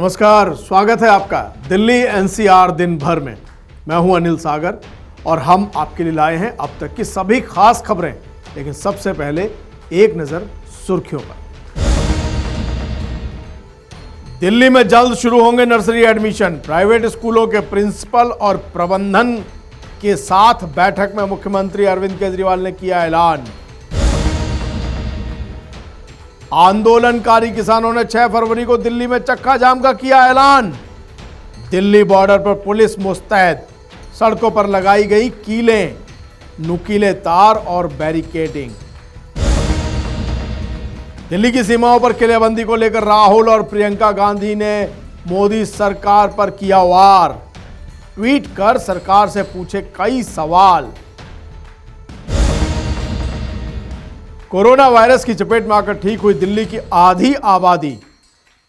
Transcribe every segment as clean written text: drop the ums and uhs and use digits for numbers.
नमस्कार, स्वागत है आपका दिल्ली एनसीआर दिन भर में। मैं हूं अनिल सागर और हम आपके लिए लाए हैं अब तक की सभी खास खबरें। लेकिन सबसे पहले एक नजर सुर्खियों पर। दिल्ली में जल्द शुरू होंगे नर्सरी एडमिशन। प्राइवेट स्कूलों के प्रिंसिपल और प्रबंधन के साथ बैठक में मुख्यमंत्री अरविंद केजरीवाल ने किया ऐलान। आंदोलनकारी किसानों ने 6 फरवरी को दिल्ली में चक्का जाम का किया ऐलान। दिल्ली बॉर्डर पर पुलिस मुस्तैद, सड़कों पर लगाई गई कीलें, नुकीले तार और बैरिकेडिंग। दिल्ली की सीमाओं पर किलेबंदी को लेकर राहुल और प्रियंका गांधी ने मोदी सरकार पर किया वार। ट्वीट कर सरकार से पूछे कई सवाल। कोरोना वायरस की चपेट में आकर ठीक हुई दिल्ली की आधी आबादी।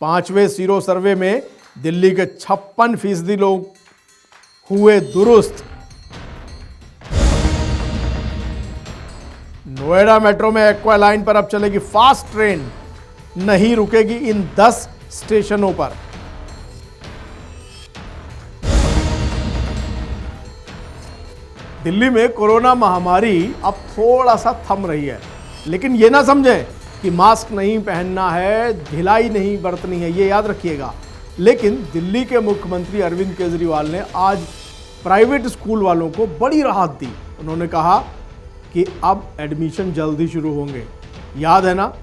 5वें सीरो सर्वे में दिल्ली के 56% लोग हुए दुरुस्त। नोएडा मेट्रो में एक्वा लाइन पर अब चलेगी फास्ट ट्रेन, नहीं रुकेगी इन 10 स्टेशनों पर। दिल्ली में कोरोना महामारी अब थोड़ा सा थम रही है, लेकिन ये ना समझें कि मास्क नहीं पहनना है, ढिलाई नहीं बरतनी है, ये याद रखिएगा। लेकिन दिल्ली के मुख्यमंत्री अरविंद केजरीवाल ने आज प्राइवेट स्कूल वालों को बड़ी राहत दी। उन्होंने कहा कि अब एडमिशन जल्दी शुरू होंगे। याद है ना,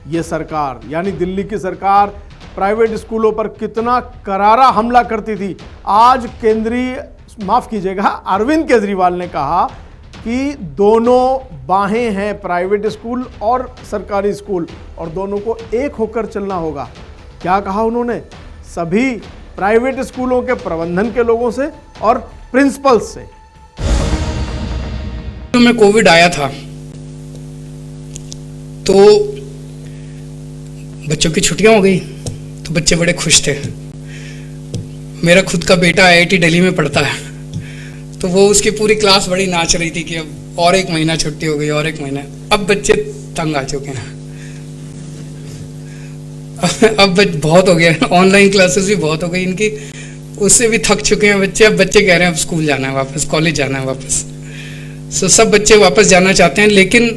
ये सरकार यानी दिल्ली की सरकार प्राइवेट स्कूलों पर कितना करारा हमला करती थी। आज अरविंद केजरीवाल ने कहा कि दोनों बाहें हैं, प्राइवेट स्कूल और सरकारी स्कूल, और दोनों को एक होकर चलना होगा। क्या कहा उन्होंने? सभी प्राइवेट स्कूलों के प्रबंधन के लोगों से और प्रिंसिपल से। में कोविड आया था तो बच्चों की छुट्टियां हो गई तो बच्चे बड़े खुश थे। मेरा खुद का बेटा आईआईटी दिल्ली में पढ़ता है, तो वो उसकी पूरी क्लास बड़ी नाच रही थी कि अब और 1 महीना छुट्टी हो गई, और 1 महीना। अब बच्चे तंग आ चुके हैं। अब बहुत हो गया, ऑनलाइन क्लासेस भी बहुत हो गई इनकी, उससे भी थक चुके हैं बच्चे। अब बच्चे कह रहे हैं अब स्कूल जाना है वापस, कॉलेज जाना है वापस। सब बच्चे वापस जाना चाहते हैं, लेकिन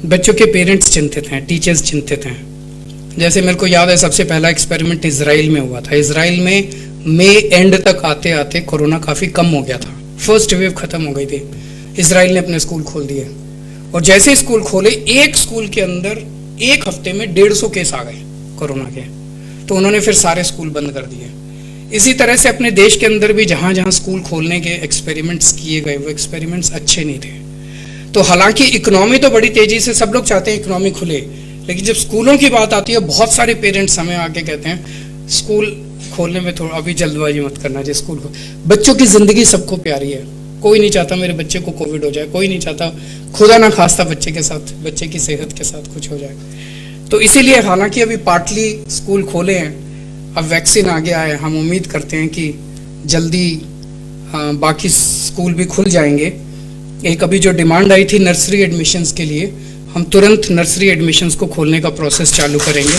बच्चों के पेरेंट्स चिंतित हैं, टीचर्स चिंतित हैं। जैसे मेरे को याद है, सबसे पहला एक्सपेरिमेंट इजराइल में हुआ था। इजराइल में मई एंड तक आते आते कोरोना काफ़ी कम हो गया था, फर्स्ट वेव खत्म हो गई थी। इजराइल ने अपने स्कूल खोल दिए, और जैसे स्कूल खोले, एक स्कूल के अंदर 1 हफ्ते में 150 केस आ गए कोरोना के, तो उन्होंने फिर सारे स्कूल बंद कर दिए। इसी तरह से अपने देश के अंदर भी जहाँ जहाँ स्कूल खोलने के एक्सपेरिमेंट्स किए गए, वो एक्सपेरिमेंट्स अच्छे नहीं थे। तो हालांकि इकोनॉमी तो बड़ी तेजी से, सब लोग चाहते हैं इकोनॉमी खुले, लेकिन जब स्कूलों की बात आती है, बहुत सारे पेरेंट्स हमें आके कहते हैं स्कूल खोलने में थोड़ा अभी जल्दबाजी मत करना चाहिए। स्कूल को, बच्चों की जिंदगी सबको प्यारी है। कोई नहीं चाहता मेरे बच्चे को कोविड हो जाए, कोई नहीं चाहता, खुदा ना खास्ता बच्चे के साथ, बच्चे की सेहत के साथ कुछ हो जाए। तो इसीलिए हालांकि अभी पार्टली स्कूल खोले हैं, अब वैक्सीन आ गया है, हम उम्मीद करते हैं कि जल्दी बाकी स्कूल भी खुल जाएंगे। एक अभी जो डिमांड आई थी नर्सरी एडमिशन्स के लिए, हम तुरंत नर्सरी एडमिशन्स को खोलने का प्रोसेस चालू करेंगे।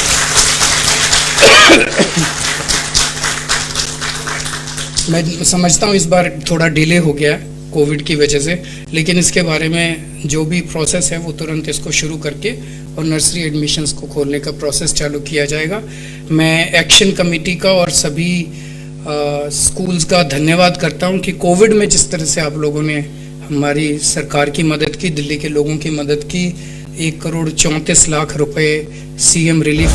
मैं समझता हूँ इस बार थोड़ा डिले हो गया कोविड की वजह से, लेकिन इसके बारे में जो भी प्रोसेस है वो तुरंत इसको शुरू करके और नर्सरी एडमिशन्स को खोलने का प्रोसेस चालू किया जाएगा। मैं एक्शन कमेटी का और सभी स्कूल्स का धन्यवाद करता हूँ कि कोविड में जिस तरह से आप लोगों ने हमारी सरकार की मदद की, दिल्ली के लोगों की मदद की। 1,34,00,000 रुपए सीएम रिलीफ।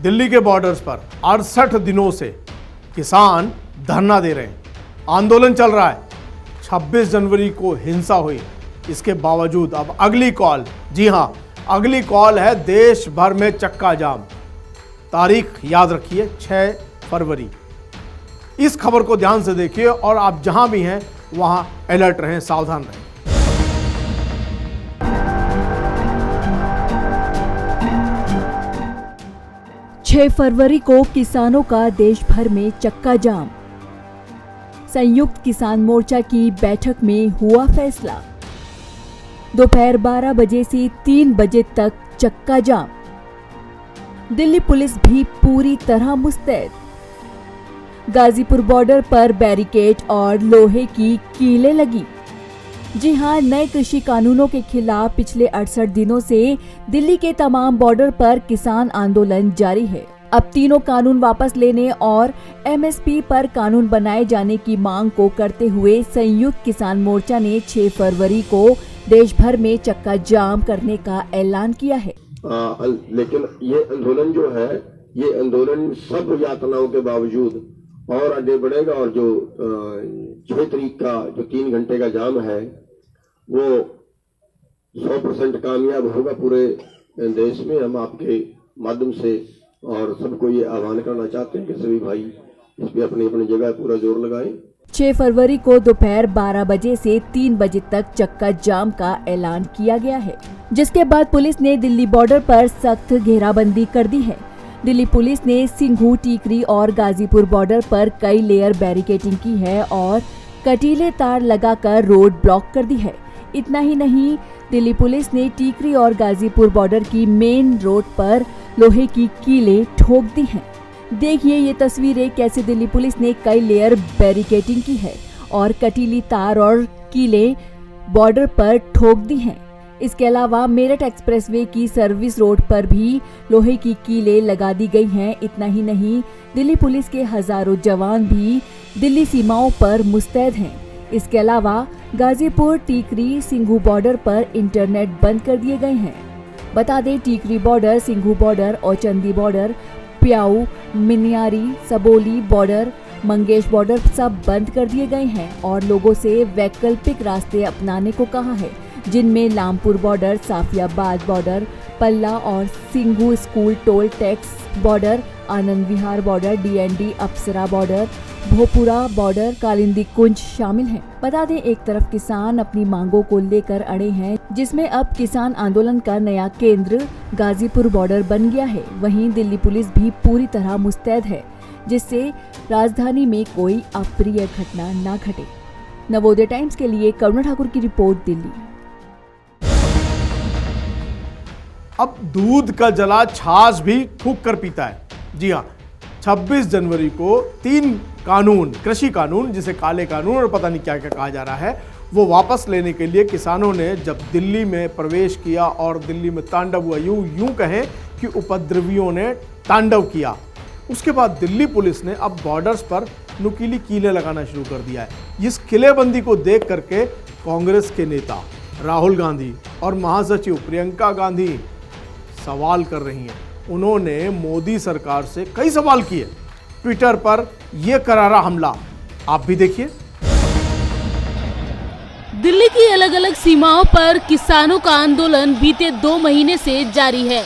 दिल्ली के बॉर्डर्स पर 68 दिनों से किसान धरना दे रहे हैं, आंदोलन चल रहा है। 26 जनवरी को हिंसा हुई, इसके बावजूद अब अगली कॉल, जी हां, अगली कॉल है देश भर में चक्का जाम। तारीख याद रखिए, 6 फरवरी। इस खबर को ध्यान से देखिए और आप जहां भी हैं वहां अलर्ट रहें, सावधान रहें। छह फरवरी को किसानों का देश भर में चक्का जाम। संयुक्त किसान मोर्चा की बैठक में हुआ फैसला। दोपहर 12 बजे से 3 बजे तक चक्का जाम। दिल्ली पुलिस भी पूरी तरह मुस्तैद। गाजीपुर बॉर्डर पर बैरिकेड और लोहे की कीलें लगी। जी हां, नए कृषि कानूनों के खिलाफ पिछले 68 दिनों से दिल्ली के तमाम बॉर्डर पर किसान आंदोलन जारी है। अब तीनों कानून वापस लेने और एमएसपी पर कानून बनाए जाने की मांग को करते हुए संयुक्त किसान मोर्चा ने 6 फरवरी को देश भर में चक्का जाम करने का ऐलान किया है। लेकिन ये आंदोलन जो है, ये आंदोलन सब यातनाओं के बावजूद और आगे बढ़ेगा और जो 6 तारीख का जो 3 घंटे का जाम है वो 100% कामयाब होगा पूरे देश में। हम आपके माध्यम से और सबको ये आह्वान करना चाहते हैं कि सभी भाई इस पे अपनी अपनी जगह पूरा जोर लगाएं। 6 फरवरी को दोपहर 12 बजे से 3 बजे तक चक्का जाम का ऐलान किया गया है, जिसके बाद पुलिस ने दिल्ली बॉर्डर पर सख्त घेराबंदी कर दी है। दिल्ली पुलिस ने सिंघू, टीकरी और गाजीपुर बॉर्डर पर कई लेयर बैरिकेडिंग की है और कटीले तार लगाकर रोड ब्लॉक कर दी है। इतना ही नहीं, दिल्ली पुलिस ने टीकरी और गाजीपुर बॉर्डर की मेन रोड पर लोहे की कीलें ठोक दी हैं। देखिए ये तस्वीरें कैसे दिल्ली पुलिस ने कई लेयर बैरिकेडिंग की है और कटीली तार और कीलें बॉर्डर पर ठोक दी हैं। इसके अलावा मेरठ एक्सप्रेसवे की सर्विस रोड पर भी लोहे की कीलें लगा दी गई हैं। इतना ही नहीं, दिल्ली पुलिस के हजारों जवान भी दिल्ली सीमाओं पर मुस्तैद हैं। इसके अलावा गाजीपुर, टीकरी, सिंघू बॉर्डर पर इंटरनेट बंद कर दिए गए हैं। बता दें, Tikri border, Singhu border, Auchandi border, Piyau, Maniyari, Saboli border, Mangesh border सब बंद कर दिए गए हैं और लोगों से वैकल्पिक रास्ते अपनाने को कहा है, जिनमें लामपुर बॉर्डर, साफियाबाद बॉर्डर, पल्ला और Singhu school toll tax border, Anand Vihar border, DND Apsara border, Bhopura border, Kalindi Kunj शामिल हैं। बता दें, एक तरफ किसान अपनी मांगों को लेकर अड़े हैं, जिसमें अब किसान आंदोलन का नया केंद्र गाजीपुर बॉर्डर बन गया है। वहीं दिल्ली पुलिस भी पूरी तरह मुस्तैद है, जिससे राजधानी में कोई अप्रिय घटना न घटे। नवोदय टाइम्स के लिए करुणा ठाकुर की रिपोर्ट, दिल्ली। अब दूध का जला छाछ भी फूंक कर पीता है। जी हाँ, 26 जनवरी को 3 कानून, कृषि कानून जिसे काले कानून और पता नहीं क्या क्या कहा जा रहा है, वो वापस लेने के लिए किसानों ने जब दिल्ली में प्रवेश किया और दिल्ली में तांडव हुआ, यूं कहें कि उपद्रवियों ने तांडव किया। उसके बाद दिल्ली पुलिस ने अब बॉर्डर्स पर नुकीली कीलें लगाना शुरू कर दिया है। इस किलेबंदी को देख करके कांग्रेस के नेता राहुल गांधी और महासचिव प्रियंका गांधी सवाल कर रही हैं। उन्होंने मोदी सरकार से कई सवाल किए। ट्विटर पर यह करारा हमला आप भी देखिए। दिल्ली की अलग अलग सीमाओं पर किसानों का आंदोलन बीते 2 महीने से जारी है।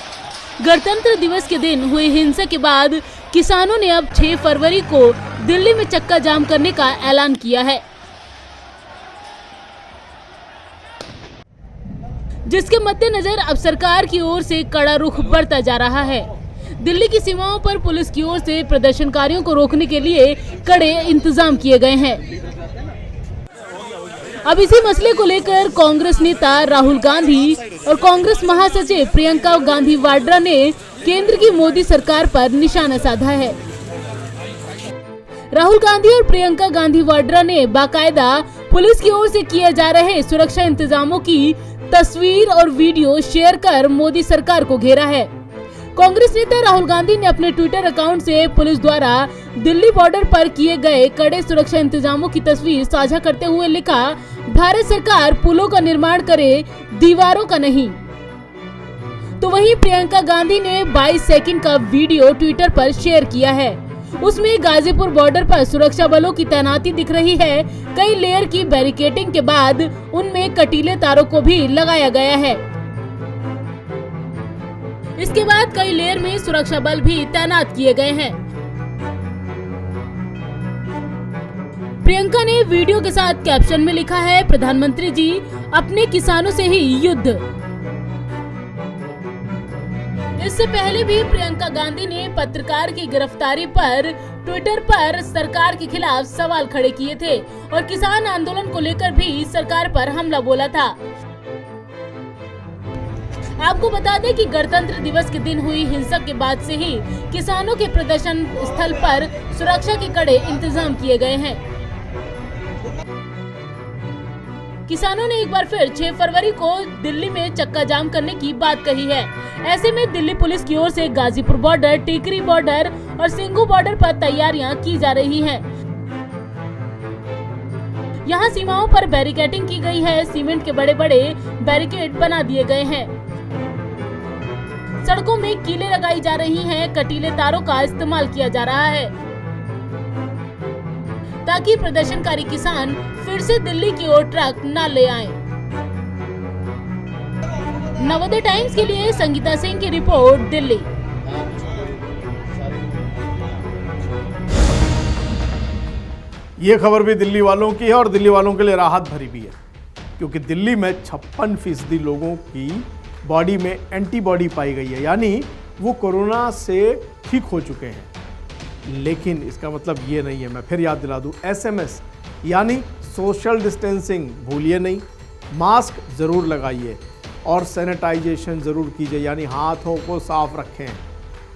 गणतंत्र दिवस के दिन हुई हिंसा के बाद किसानों ने अब 6 फरवरी को दिल्ली में चक्का जाम करने का ऐलान किया है, जिसके मद्देनजर अब सरकार की ओर से कड़ा रुख बरता जा रहा है। दिल्ली की सीमाओं पर पुलिस की ओर से प्रदर्शनकारियों को रोकने के लिए कड़े इंतजाम किए गए हैं। अब इसी मसले को लेकर कांग्रेस नेता राहुल गांधी और कांग्रेस महासचिव प्रियंका गांधी वाड्रा ने केंद्र की मोदी सरकार पर निशाना साधा है। राहुल गांधी और प्रियंका गांधी वाड्रा ने बाकायदा पुलिस की ओर से किए जा रहे सुरक्षा इंतजामों की तस्वीर और वीडियो शेयर कर मोदी सरकार को घेरा है। कांग्रेस नेता राहुल गांधी ने अपने ट्विटर अकाउंट से पुलिस द्वारा दिल्ली बॉर्डर पर किए गए कड़े सुरक्षा इंतजामों की तस्वीर साझा करते हुए लिखा, भारत सरकार पुलों का निर्माण करे, दीवारों का नहीं। तो वहीं प्रियंका गांधी ने 22 सेकंड का वीडियो ट्विटर पर शेयर किया है। उसमें गाजीपुर बॉर्डर पर सुरक्षा बलों की तैनाती दिख रही है। कई लेयर की बैरिकेडिंग के बाद उनमें कटीले तारों को भी लगाया गया है। इसके बाद कई लेयर में सुरक्षा बल भी तैनात किए गए हैं। प्रियंका ने वीडियो के साथ कैप्शन में लिखा है, प्रधानमंत्री जी, अपने किसानों से ही युद्ध। इससे पहले भी प्रियंका गांधी ने पत्रकार की गिरफ्तारी पर ट्विटर पर सरकार के खिलाफ सवाल खड़े किए थे और किसान आंदोलन को लेकर भी सरकार पर हमला बोला था। आपको बता दें कि गणतंत्र दिवस के दिन हुई हिंसा के बाद से ही किसानों के प्रदर्शन स्थल पर सुरक्षा के कड़े इंतजाम किए गए हैं। किसानों ने एक बार फिर 6 फरवरी को दिल्ली में चक्का जाम करने की बात कही है। ऐसे में दिल्ली पुलिस की ओर से गाजीपुर बॉर्डर, टिकरी बॉर्डर और सिंघू बॉर्डर पर तैयारियां की जा रही हैं। यहां सीमाओं पर बैरिकेडिंग की गई है। सीमेंट के बड़े बड़े बैरिकेड बना दिए गए हैं। सड़कों में कीलें लगाई जा रही हैं। कटीले तारों का इस्तेमाल किया जा रहा है ताकि प्रदर्शनकारी किसान फिर से दिल्ली की ओर ट्रक न ले आए। नवोदय टाइम्स के लिए संगीता सिंह की रिपोर्ट, दिल्ली। ये खबर भी दिल्ली वालों की है और दिल्ली वालों के लिए राहत भरी भी है, क्योंकि दिल्ली में 56% लोगों की बॉडी में एंटीबॉडी पाई गई है, यानी वो कोरोना से ठीक हो चुके हैं। लेकिन इसका मतलब ये नहीं है, मैं फिर याद दिला दूं, SMS यानी सोशल डिस्टेंसिंग भूलिए नहीं, मास्क ज़रूर लगाइए और सैनिटाइजेशन ज़रूर कीजिए, यानी हाथों को साफ रखें।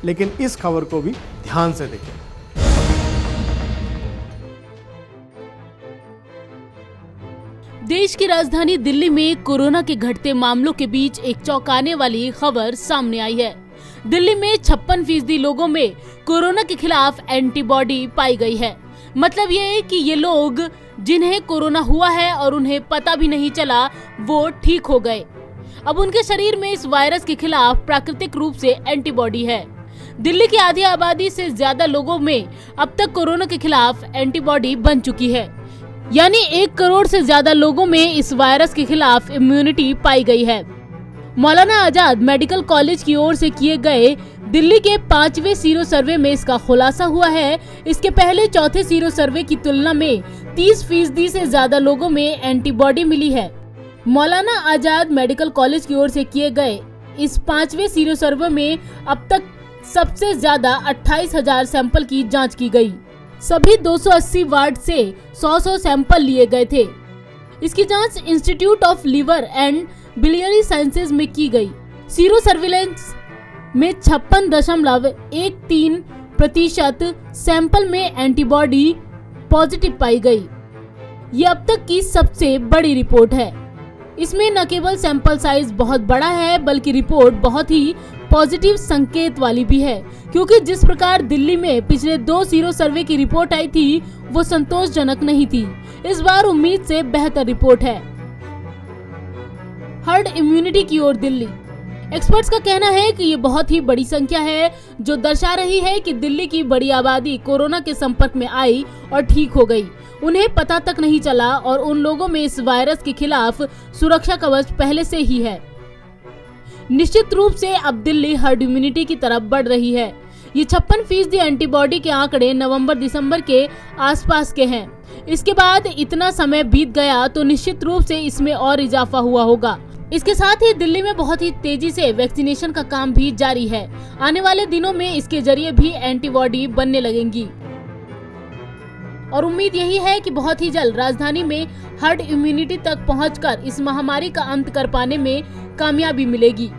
लेकिन इस खबर को भी ध्यान से देखें। देश की राजधानी दिल्ली में कोरोना के घटते मामलों के बीच एक चौंकाने वाली खबर सामने आई है। दिल्ली में 56% लोगों में कोरोना के खिलाफ एंटीबॉडी पाई गई है। मतलब ये है कि ये लोग जिन्हें कोरोना हुआ है और उन्हें पता भी नहीं चला, वो ठीक हो गए। अब उनके शरीर में इस वायरस के खिलाफ प्राकृतिक रूप से एंटीबॉडी है। दिल्ली की आधी आबादी से ज्यादा लोगों में अब तक कोरोना के खिलाफ एंटीबॉडी बन चुकी है, यानी 1 करोड़ से ज्यादा लोगों में इस वायरस के खिलाफ इम्यूनिटी पाई गई है। मौलाना आजाद मेडिकल कॉलेज की ओर से किए गए दिल्ली के 5वें सीरो सर्वे में इसका खुलासा हुआ है। इसके पहले चौथे सीरो सर्वे की तुलना में 30% से ज्यादा लोगों में एंटीबॉडी मिली है। मौलाना आजाद मेडिकल कॉलेज की ओर से किए गए इस 5वें सीरो सर्वे में अब तक सबसे ज्यादा 28,000 सैंपल की जांच की गई। सभी 280 वार्ड से 100 सैंपल लिए गए थे। इसकी जांच institute of liver and biliary sciences में की गई। सीरो सर्विलेंस में 56.13% सैंपल में एंटीबॉडी पॉजिटिव पाई गई। ये अब तक की सबसे बड़ी रिपोर्ट है। इसमें न केवल सैंपल साइज बहुत बड़ा है, बल्कि रिपोर्ट बहुत ही पॉजिटिव संकेत वाली भी है, क्योंकि जिस प्रकार दिल्ली में पिछले 2 सीरो सर्वे की रिपोर्ट आई थी वो संतोषजनक नहीं थी। इस बार उम्मीद से बेहतर रिपोर्ट है। हर्ड इम्यूनिटी की ओर दिल्ली। एक्सपर्ट्स का कहना है कि ये बहुत ही बड़ी संख्या है, जो दर्शा रही है कि दिल्ली की बड़ी आबादी कोरोना के संपर्क में आई और ठीक हो गई। उन्हें पता तक नहीं चला और उन लोगों में इस वायरस के खिलाफ सुरक्षा कवच पहले से ही है। निश्चित रूप से अब दिल्ली हर्ड इम्यूनिटी की तरफ बढ़ रही है। ये 56% एंटीबॉडी के आंकड़े नवंबर-दिसंबर के आसपास के हैं। इसके बाद इतना समय बीत गया तो निश्चित रूप से इसमें और इजाफा हुआ होगा। इसके साथ ही दिल्ली में बहुत ही तेजी से वैक्सीनेशन का काम भी जारी है। आने वाले दिनों में इसके जरिए भी एंटीबॉडी बनने लगेंगी और उम्मीद यही है कि बहुत ही जल्द राजधानी में हर्ड इम्यूनिटी तक पहुंचकर इस महामारी का अंत कर पाने में कामयाबी मिलेगी।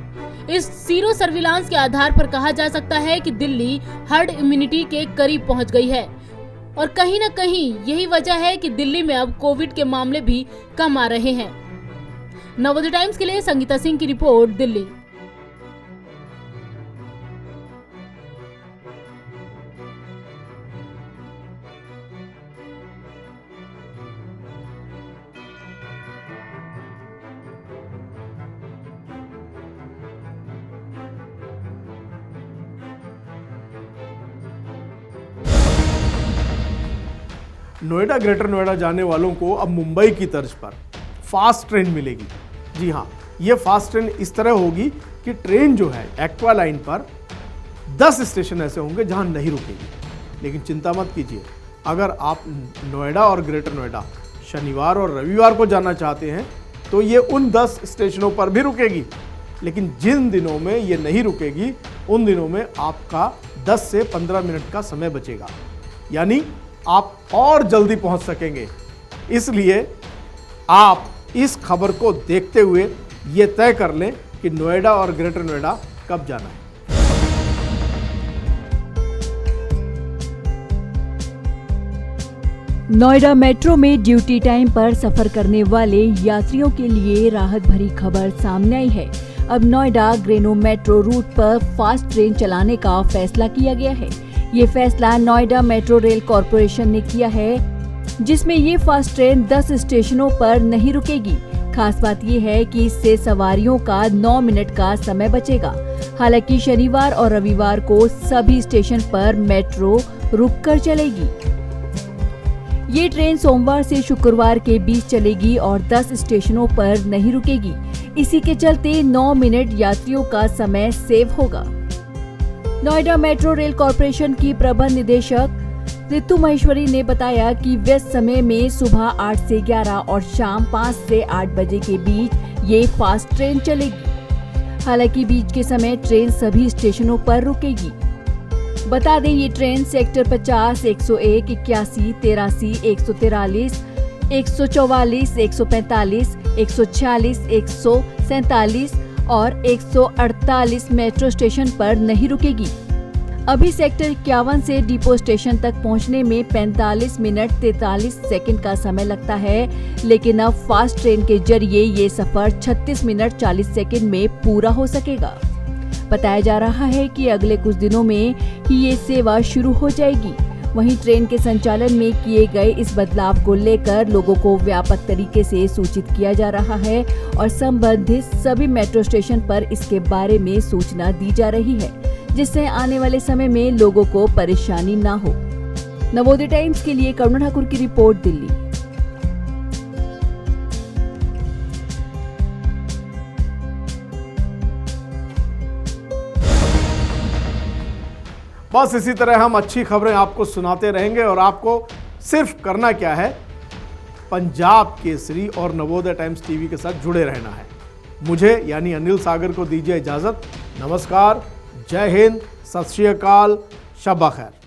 इस सीरो सर्विलांस के आधार पर कहा जा सकता है कि दिल्ली हर्ड इम्यूनिटी के करीब पहुंच गई है और कहीं न कहीं यही वजह है कि दिल्ली में अब कोविड के मामले भी कम आ रहे हैं। नवोदय टाइम्स के लिए संगीता सिंह की रिपोर्ट, दिल्ली। नोएडा, ग्रेटर नोएडा जाने वालों को अब मुंबई की तर्ज पर फास्ट ट्रेन मिलेगी। जी हाँ, ये फास्ट ट्रेन इस तरह होगी कि ट्रेन जो है एक्वा लाइन पर 10 स्टेशन ऐसे होंगे जहां नहीं रुकेगी। लेकिन चिंता मत कीजिए, अगर आप नोएडा और ग्रेटर नोएडा शनिवार और रविवार को जाना चाहते हैं तो ये उन 10 स्टेशनों पर भी रुकेगी। लेकिन जिन दिनों में ये नहीं रुकेगी उन दिनों में आपका 10 से 15 मिनट का समय बचेगा, यानी आप और जल्दी पहुंच सकेंगे। इसलिए आप इस खबर को देखते हुए ये तय कर लें कि नोएडा और ग्रेटर नोएडा कब जाना है। नोएडा मेट्रो में ड्यूटी टाइम पर सफर करने वाले यात्रियों के लिए राहत भरी खबर सामने आई है। अब नोएडा ग्रेनो मेट्रो रूट पर फास्ट ट्रेन चलाने का फैसला किया गया है। ये फैसला नोएडा मेट्रो रेल कॉरपोरेशन ने किया है, जिसमें ये फास्ट ट्रेन 10 स्टेशनों पर नहीं रुकेगी। खास बात ये है कि इससे सवारियों का 9 मिनट का समय बचेगा। हालांकि शनिवार और रविवार को सभी स्टेशन पर मेट्रो रुककर चलेगी। ये ट्रेन सोमवार से शुक्रवार के बीच चलेगी और 10 स्टेशनों पर नहीं रुकेगी। इसी के चलते 9 मिनट यात्रियों का समय सेव होगा। नोएडा मेट्रो रेल कॉरपोरेशन की प्रबंध निदेशक ऋतु महेश्वरी ने बताया कि व्यस्त समय में सुबह 8 से 11 और शाम 5 से 8 बजे के बीच ये फास्ट ट्रेन चलेगी। हालांकि बीच के समय ट्रेन सभी स्टेशनों पर रुकेगी। बता दें, ये ट्रेन सेक्टर 50, 101, 81, 83, 143, 144, 145, 146, 147 और 148 मेट्रो स्टेशन पर नहीं रुकेगी। अभी सेक्टर 51 से डिपो स्टेशन तक पहुंचने में 45 मिनट 43 सेकंड का समय लगता है, लेकिन अब फास्ट ट्रेन के जरिए ये सफर 36 मिनट 40 सेकंड में पूरा हो सकेगा। बताया जा रहा है कि अगले कुछ दिनों में ही ये सेवा शुरू हो जाएगी। वहीं ट्रेन के संचालन में किए गए इस बदलाव को लेकर लोगों को व्यापक तरीके से सूचित किया जा रहा है और संबंधित सभी मेट्रो स्टेशन पर इसके बारे में सूचना दी जा रही है, जिससे आने वाले समय में लोगों को परेशानी न हो। नवोदय टाइम्स के लिए करुणा ठाकुर की रिपोर्ट, दिल्ली। बस इसी तरह हम अच्छी खबरें आपको सुनाते रहेंगे और आपको सिर्फ करना क्या है, पंजाब केसरी और नवोदय टाइम्स टीवी के साथ जुड़े रहना है। मुझे यानी अनिल सागर को दीजिए इजाजत। नमस्कार, जय हिंद, सत श्री अकाल, शब्बा खैर।